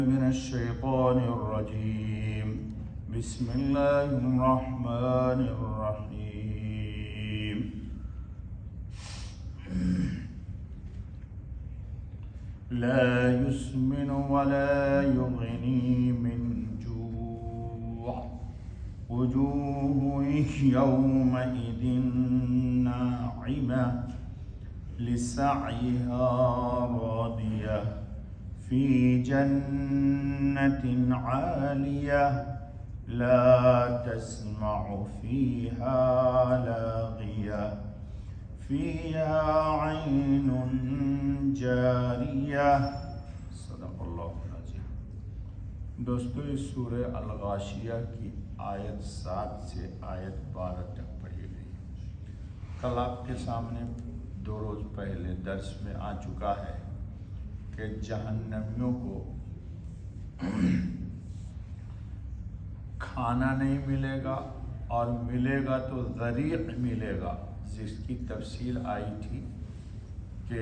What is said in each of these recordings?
من الشيطان الرجيم بسم الله الرحمن الرحيم لا يسمن ولا يغني من جوع وجوه يومئذ ناعمة لسعيها راضية في جنة عالية لا تسمع فيها لاغية فيها عين جاریہ صدق اللہ العظیم۔ دوستو اس سورہ الغاشیہ کی آیت 7 سے آیت 12 تک پڑھی گئی۔ کل آپ کے سامنے 2 روز پہلے درس میں آ چکا ہے کہ جہنمیوں کو کھانا نہیں ملے گا، اور ملے گا تو ذریع ملے گا، جس کی تفصیل آئی تھی کہ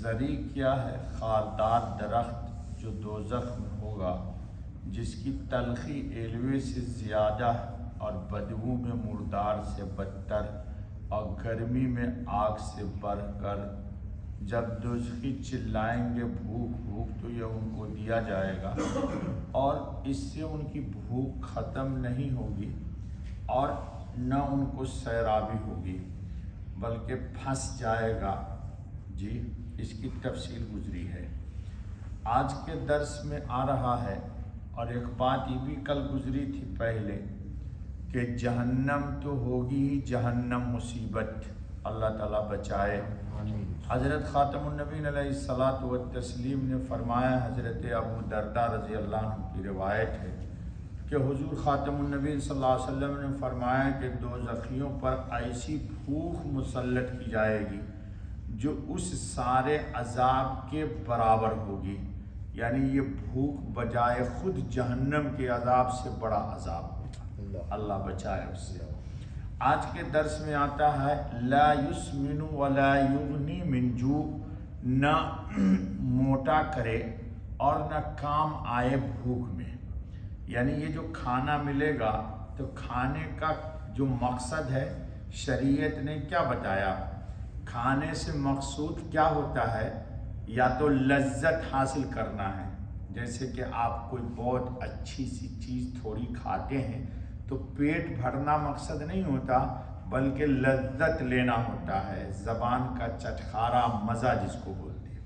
ذریع کیا ہے؟ خاردار درخت جو دوزخ میں ہوگا، جس کی تلخی ایلوے سے زیادہ اور بدبو میں مردار سے بدتر اور گرمی میں آگ سے بڑھ کر، جب دوزخی چلائیں گے بھوک بھوک تو یہ ان کو دیا جائے گا، اور اس سے ان کی بھوک ختم نہیں ہوگی اور نہ ان کو سیرابی ہوگی بلکہ پھنس جائے گا۔ جی، اس کی تفصیل گزری ہے، آج کے درس میں آ رہا ہے۔ اور ایک بات یہ بھی کل گزری تھی پہلے کہ جہنم تو ہوگی ہی جہنم مصیبت، اللہ تعالیٰ بچائے۔ حضرت خاتم النبیین علیہ الصلاۃ والتسلیم نے فرمایا، حضرت ابو درداء رضی اللہ عنہ کی روایت ہے کہ حضور خاتم النبیین صلی اللہ علیہ وسلم نے فرمایا کہ دوزخیوں پر ایسی بھوک مسلط کی جائے گی جو اس سارے عذاب کے برابر ہوگی، یعنی یہ بھوک بجائے خود جہنم کے عذاب سے بڑا عذاب ہوگا، اللہ بچائے اس سے۔ آج کے درس میں آتا ہے لا یسمن ولا یغنی من جوع، نہ موٹا کرے اور نہ کام آئے بھوک میں، یعنی یہ جو کھانا ملے گا تو کھانے کا جو مقصد ہے شریعت نے کیا بتایا؟ کھانے سے مقصود کیا ہوتا ہے؟ یا تو لذت حاصل کرنا ہے، جیسے کہ آپ کوئی بہت اچھی سی چیز تھوڑی کھاتے ہیں تو پیٹ بھرنا مقصد نہیں ہوتا بلکہ لذت لینا ہوتا ہے، زبان کا چٹخارا مزہ جس کو بولتے ہیں۔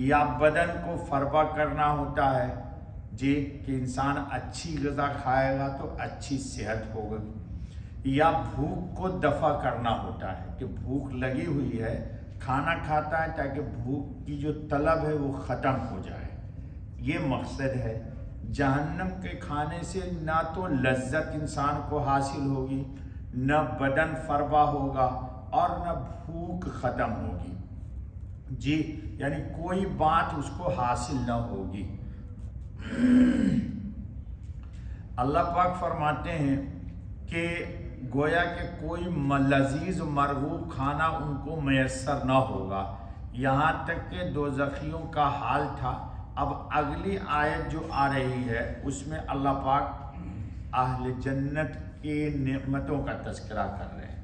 یا بدن کو فربہ کرنا ہوتا ہے، جی، کہ انسان اچھی غذا کھائے گا تو اچھی صحت ہوگی۔ یا بھوک کو دفع کرنا ہوتا ہے کہ بھوک لگی ہوئی ہے، کھانا کھاتا ہے تاکہ بھوک کی جو طلب ہے وہ ختم ہو جائے، یہ مقصد ہے۔ جہنم کے کھانے سے نہ تو لذت انسان کو حاصل ہوگی، نہ بدن فربہ ہوگا اور نہ بھوک ختم ہوگی، جی، یعنی کوئی بات اس کو حاصل نہ ہوگی۔ اللہ پاک فرماتے ہیں کہ گویا کہ کوئی لذیذ مرغوب کھانا ان کو میسر نہ ہوگا، یہاں تک کہ دوزخیوں کا حال تھا۔ اب اگلی آیت جو آ رہی ہے اس میں اللہ پاک اہل جنت کی نعمتوں کا تذکرہ کر رہے ہیں۔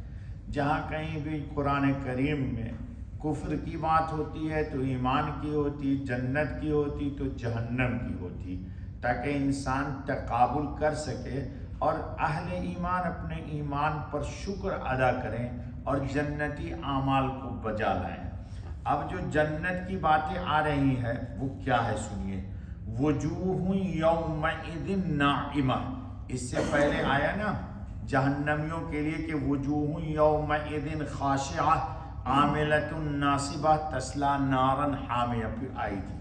جہاں کہیں بھی قرآن کریم میں کفر کی بات ہوتی ہے تو ایمان کی ہوتی، جنت کی ہوتی تو جہنم کی ہوتی، تاکہ انسان تقابل کر سکے اور اہل ایمان اپنے ایمان پر شکر ادا کریں اور جنتی اعمال کو بجا لائیں۔ اب جو جنت کی باتیں آ رہی ہیں وہ کیا ہے سنیے، وجوہ یومئذ ناعمہ، اس سے پہلے آیا نا جہنمیوں کے لیے کہ وجوہ یومئذ خاشعہ عاملۃ ناصبہ تصلی نارا حامیہ، پھر آئی تھی۔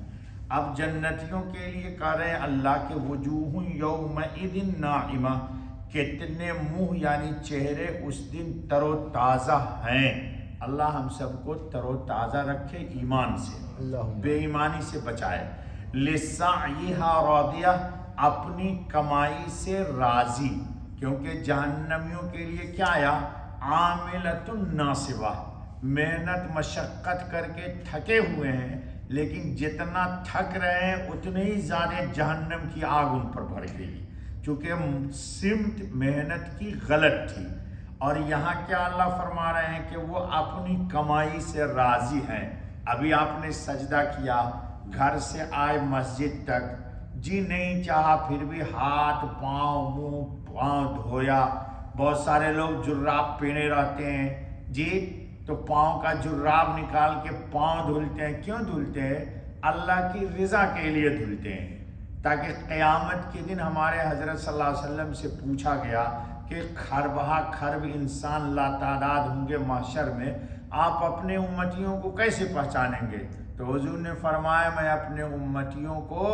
اب جنتیوں کے لیے کہہ رہے ہیں اللہ کے وجوہ یومئذ ناعمہ، کتنے منہ یعنی چہرے اس دن تر و تازہ ہیں۔ اللہ ہم سب کو تر و تازہ رکھے ایمان سے، بے ایمانی سے بچائے۔ لسعیہا راضیہ، اپنی کمائی سے راضی، کیونکہ جہنمیوں کے لیے کیا آیا؟ عاملۃ ناصبہ، محنت مشقت کر کے تھکے ہوئے ہیں لیکن جتنا تھک رہے ہیں اتنے ہی زیادہ جہنم کی آگ ان پر بڑھ گئی، چونکہ سمت محنت کی غلط تھی۔ اور یہاں کیا اللہ فرما رہے ہیں کہ وہ اپنی کمائی سے راضی ہیں۔ ابھی آپ نے سجدہ کیا، گھر سے آئے مسجد تک، جی نہیں چاہا پھر بھی ہاتھ پاؤں دھویا۔ بہت سارے لوگ جراب پہنے رہتے ہیں، جی تو پاؤں کا جراب نکال کے پاؤں دھلتے ہیں۔ کیوں دھلتے ہیں؟ اللہ کی رضا کے لیے دھلتے ہیں، تاکہ قیامت کے دن ہمارے حضرت صلی اللہ علیہ وسلم سے پوچھا گیا کہ خربہ خرب انسان لاتعداد ہوں گے محشر میں، آپ اپنے امتیوں کو کیسے پہچانیں گے؟ تو حضور نے فرمایا میں اپنے امتیوں کو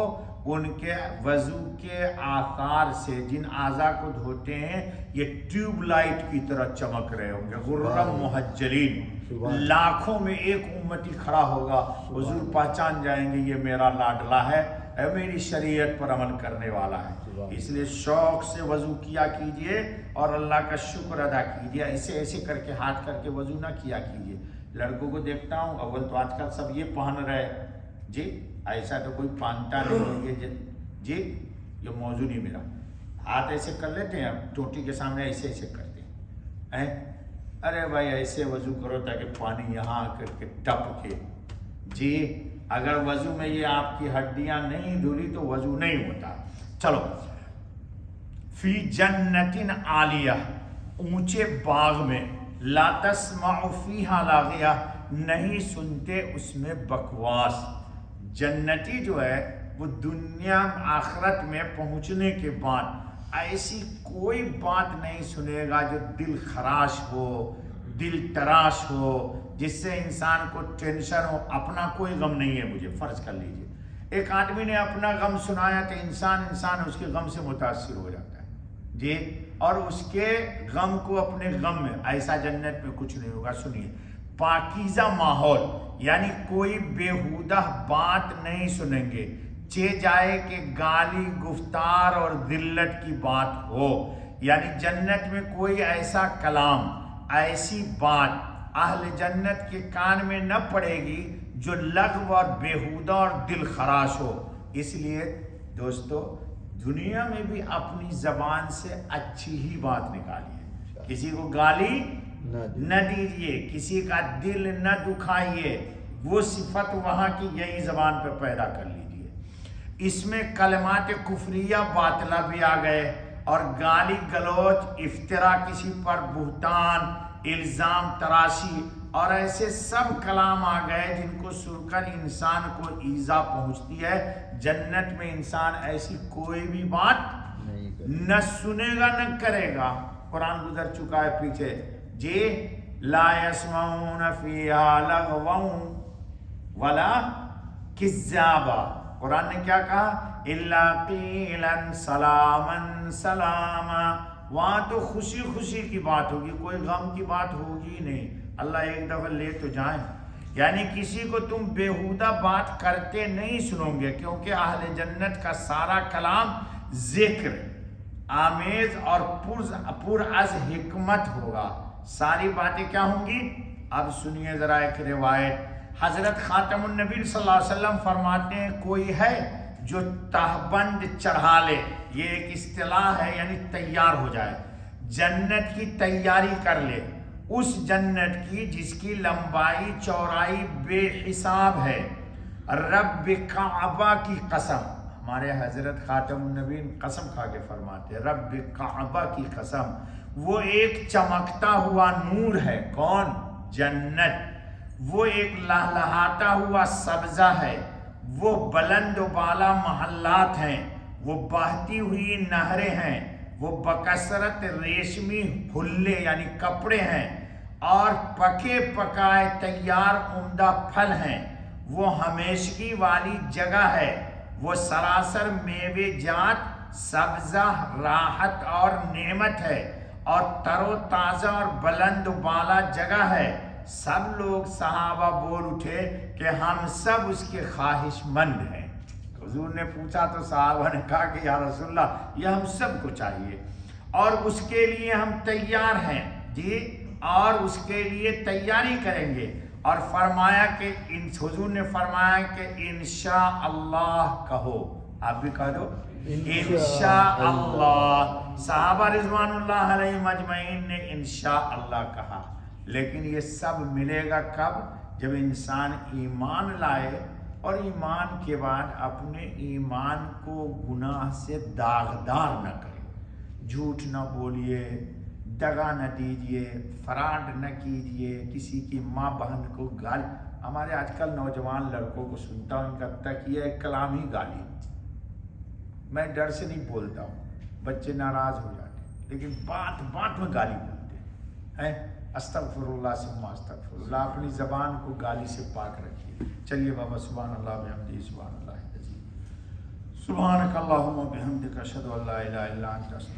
ان کے وضو کے آثار سے، جن اعضاء کو دھوتے ہیں یہ ٹیوب لائٹ کی طرح چمک رہے ہوں گے، غرم محجلین۔ لاکھوں میں ایک امتی کھڑا ہوگا، حضور پہچان جائیں گے یہ میرا لاڈلا ہے، میری شریعت پر عمل کرنے والا ہے۔ اس لیے شوق سے وضو کیا کیجئے اور اللہ کا شکر ادا کیجئے۔ ایسے ایسے کر کے ہاتھ کر کے وضو نہ کیا کیجئے۔ لڑکوں کو دیکھتا ہوں اول تو آج کل سب یہ پہن رہے، جی ایسا تو کوئی پہنتا نہیں ہے، جی یہ موضوع نہیں میرا۔ ہاتھ ایسے کر لیتے ہیں، اب ٹوٹی کے سامنے ایسے ایسے کرتے ہیں۔ ارے بھائی ایسے وضو کرو تاکہ پانی یہاں آ کر کے ٹپ کے، جی اگر وضو میں یہ آپ کی ہڈیاں نہیں دھلی تو وضو نہیں ہوتا۔ چلو، فی جنت عالیہ، اونچے باغ میں، لا تسمع فیہا لاغیہ، نہیں سنتے اس میں بکواس۔ جنتی جو ہے وہ دنیا آخرت میں پہنچنے کے بعد ایسی کوئی بات نہیں سنے گا جو دل خراش ہو، دل تراش ہو، جس سے انسان کو ٹینشن ہو۔ اپنا کوئی غم نہیں ہے مجھے، فرض کر لیجئے ایک آدمی نے اپنا غم سنایا تو انسان اس کے غم سے متاثر ہو جاتا ہے، جی، اور اس کے غم کو اپنے غم میں، ایسا جنت میں کچھ نہیں ہوگا۔ سنیے، پاکیزہ ماحول، یعنی کوئی بیہودہ بات نہیں سنیں گے، جائے کہ گالی گفتار اور ذلت کی بات ہو، یعنی جنت میں کوئی ایسا کلام، ایسی بات اہل جنت کے کان میں نہ پڑے گی جو لغو اور بیہودہ اور دل خراش ہو۔ اس لیے دوستو، دنیا میں بھی اپنی زبان سے اچھی ہی بات نکالیے، کسی کو گالی نہ دیجیے، کسی کا دل نہ دکھائیے، وہ صفت وہاں کی یہی زبان پہ پیدا کر لیجیے۔ اس میں کلمات کفریہ باطلہ بھی آ گئے، اور گالی گلوچ، افطرا، کسی پر بہتان، الزام تراشی اور ایسے سب کلام آ گئے جن کو سن کر انسان کو ایذا پہنچتی ہے۔ جنت میں انسان ایسی کوئی بھی بات نہ سنے گا نہ کرے گا۔ قرآن گزر چکا ہے پیچھے، جی لا یسمعون فیہا لغوا ولا کذابا۔ قرآن نے کیا کہا؟ الا قیلا سلاما سلاما۔ وہاں تو خوشی خوشی کی بات ہوگی، کوئی غم کی بات ہوگی نہیں۔ اللہ ایک دفعہ لے تو جائیں، یعنی کسی کو تم بیہودہ بات کرتے نہیں سنو گے، کیونکہ اہل جنت کا سارا کلام ذکر آمیز اور پر از حکمت ہوگا۔ ساری باتیں کیا ہوں گی؟ اب سنیے ذرا ایک روایت، حضرت خاتم النبی صلی اللہ علیہ وسلم فرماتے ہیں کوئی ہے جو تہبند چڑھا لے، یہ ایک اصطلاح ہے، یعنی تیار ہو جائے، جنت کی تیاری کر لے، اس جنت کی جس کی لمبائی چوڑائی بے حساب ہے۔ رب کعبہ کی قسم، ہمارے حضرت خاتم النبی قسم کھا کے فرماتے ہیں، رب کعبہ کی قسم، وہ ایک چمکتا ہوا نور ہے۔ کون؟ جنت۔ وہ ایک لہلہاتا ہوا سبزہ ہے، وہ بلند و بالا محلات ہیں، وہ بہتی ہوئی نہریں ہیں، وہ بکثرت ریشمی حلے یعنی کپڑے ہیں، اور پکے پکائے تیار عمدہ پھل ہیں، وہ ہمیشگی والی جگہ ہے، وہ سراسر میوے جات سبزہ راحت اور نعمت ہے، اور تر و تازہ اور بلند و بالا جگہ ہے۔ سب لوگ صحابہ بول اٹھے کہ ہم سب اس کے خواہش مند ہیں۔ حضور نے پوچھا تو صحابہ نے کہا کہ یا رسول اللہ، یہ ہم سب کو چاہیے اور اس کے لیے ہم تیار ہیں، جی، اور اس کے لیے تیاری کریں گے، اور فرمایا کہ حضور نے فرمایا کہ انشاءاللہ کہو، آپ بھی کہہ دو انشاءاللہ۔ صحابہ رضوان اللہ علیہ مجمعین نے انشاءاللہ کہا، لیکن یہ سب ملے گا کب؟ جب انسان ایمان لائے اور ایمان کے بعد اپنے ایمان کو گناہ سے داغدار نہ کرے، جھوٹ نہ بولیے، دغا نہ دیجیے، فراڈ نہ کیجیے، کسی کی ماں بہن کو گالی۔ ہمارے آج کل نوجوان لڑکوں کو سنتا ہوں، ان کا تکیہ ایک کلام ہی گالی، میں ڈر سے نہیں بولتا ہوں، بچے ناراض ہو جاتے ہیں، لیکن بات بات میں گالی بولتے ہیں۔ استغفر اللہ ثم استغفر اللہ، اپنی زبان کو گالی سے پاک رکھیے۔ چلیے بابا، سبحان اللہ بحمدہ، سبحان اللہ العظیم، سبحانک اللہم و بحمدک، اشہد ان لا الہ الا انت، استغفرک۔